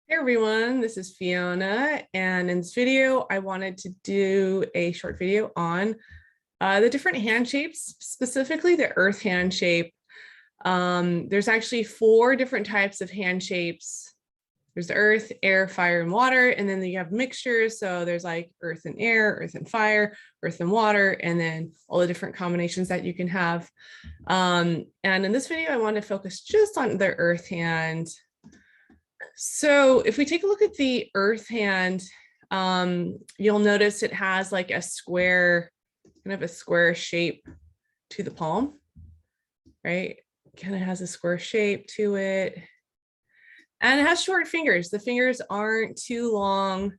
Hey everyone, this is Fiona, and in this video, I wanted to do a short video on the different hand shapes, specifically the earth hand shape. There's actually 4 different types of hand shapes. There's the earth, air, fire, and water, and then you have mixtures. So there's like earth and air, earth and fire, earth and water, and then all the different combinations that you can have. And in this video, I want to focus just on the earth hand. So if we take a look at the earth hand, you'll notice it has like a square, kind of a square shape to the palm, right? Kind of has a square shape to it. And it has short fingers. The fingers aren't too long.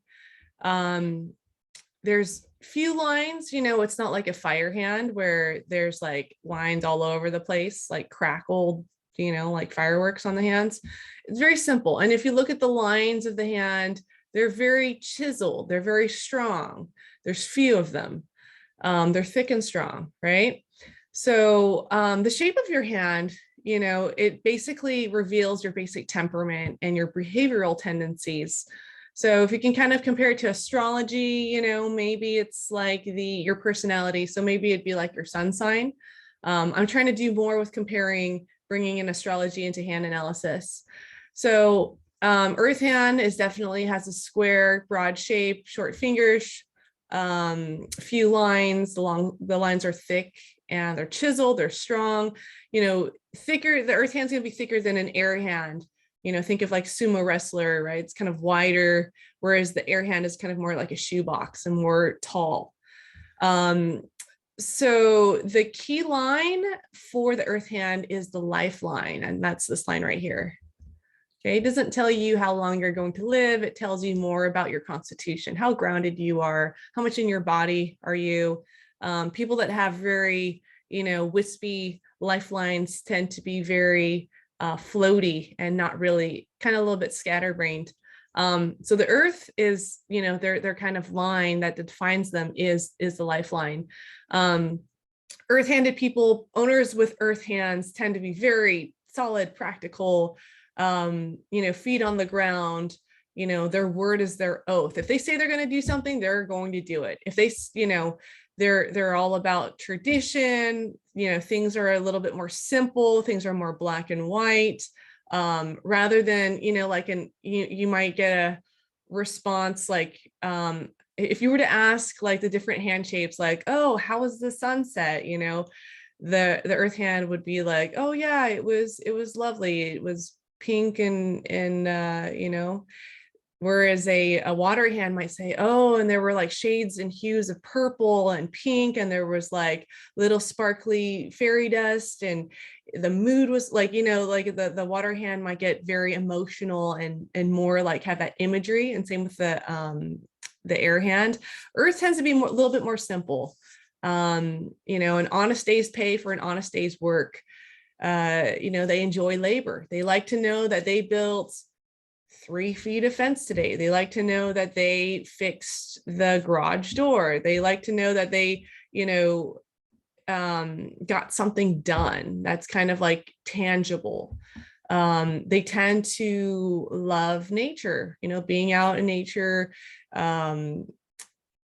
There's few lines, it's not like a fire hand where there's like lines all over the place, like crackled, like fireworks on the hands. It's very simple. And if you look at the lines of the hand, they're very chiseled. They're very strong. There's few of them. They're thick and strong, right? So the shape of your hand, it basically reveals your basic temperament and your behavioral tendencies. So if you can kind of compare it to astrology, maybe it's like your personality. So maybe it'd be like your sun sign. I'm trying to do more with bringing in astrology into hand analysis. So earth hand definitely has a square, broad shape, short fingers, few lines. The lines are thick and they're chiseled, they're strong, thicker. The earth hand's gonna be thicker than an air hand. Think of like sumo wrestler, right? It's kind of wider, whereas the air hand is kind of more like a shoebox and more tall. So the key line for the earth hand is the lifeline, and that's this line right here. Okay, it doesn't tell you how long you're going to live. It tells you more about your constitution, how grounded you are, how much in your body are you. People that have very, wispy lifelines tend to be very floaty and not really, kind of a little bit scatterbrained. So the earth is, their kind of line that defines them is the lifeline. Earth-handed people, owners with earth hands, tend to be very solid, practical, feet on the ground. Their word is their oath. If they say they're going to do something, they're going to do it. If they, they're all about tradition. Things are a little bit more simple. Things are more black and white, rather than, like you might get a response like, if you were to ask like the different hand shapes, like, oh, how was the sunset? The earth hand would be like, oh yeah, it was lovely. It was pink and whereas a water hand might say, oh, and there were like shades and hues of purple and pink, and there was like little sparkly fairy dust, and the mood was like, like the water hand might get very emotional and more like have that imagery. And same with the air hand. Earth tends to be a little bit more simple. An honest day's pay for an honest day's work. They enjoy labor. They like to know that they built 3 feet of fence today. They like to know that they fixed the garage door. They like to know that they, got something done that's kind of like tangible. They tend to love nature, being out in nature. It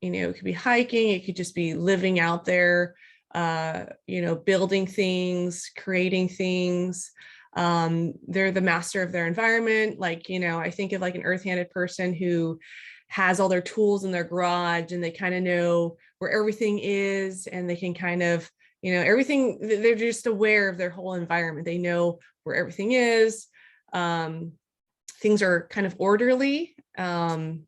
could be hiking, it could just be living out there, building things, creating things. They're the master of their environment. Like, I think of like an earth-handed person who has all their tools in their garage, and they kind of know where everything is, and they can kind of, everything, they're just aware of their whole environment. They know where everything is. Things are kind of orderly. And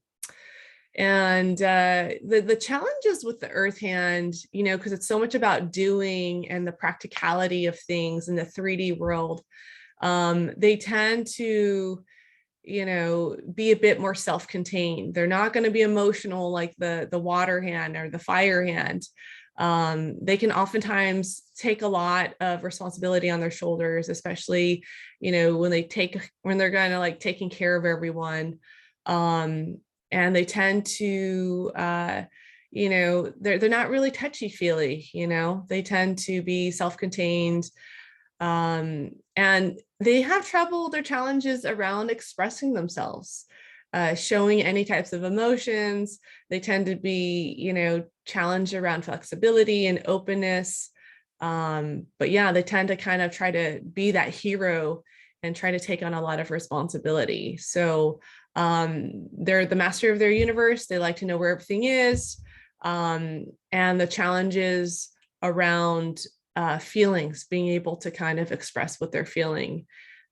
the challenges with the earth hand, because it's so much about doing and the practicality of things in the 3D world, they tend to, be a bit more self-contained. They're not going to be emotional like the water hand or the fire hand. They can oftentimes take a lot of responsibility on their shoulders, especially, when they're kind of like taking care of everyone. And they tend to, they're not really touchy-feely, they tend to be self-contained. And they have trouble, their challenges around expressing themselves. showing any types of emotions. They tend to be, you know, challenged around flexibility and openness. But yeah, they tend to kind of try to be that hero and try to take on a lot of responsibility. So they're the master of their universe. They like to know where everything is. And the challenges around feelings, being able to kind of express what they're feeling.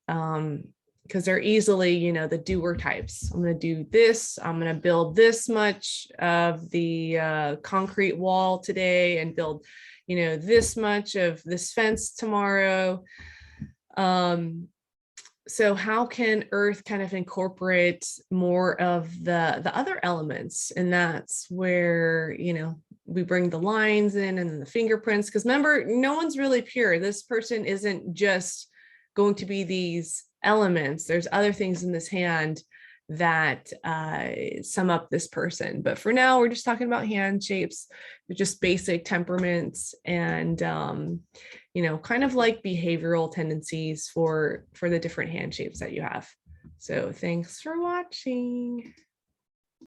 Because they're easily, you know, the doer types. I'm going to do this. I'm going to build this much of the concrete wall today and build, you know, this much of this fence tomorrow. So how can Earth kind of incorporate more of the other elements? And that's where, you know, we bring the lines in and then the fingerprints, because remember, no one's really pure. This person isn't just going to be these elements. There's other things in this hand that sum up this person. But for now, we're just talking about hand shapes, just basic temperaments and, you know, kind of like behavioral tendencies for the different hand shapes that you have. So thanks for watching.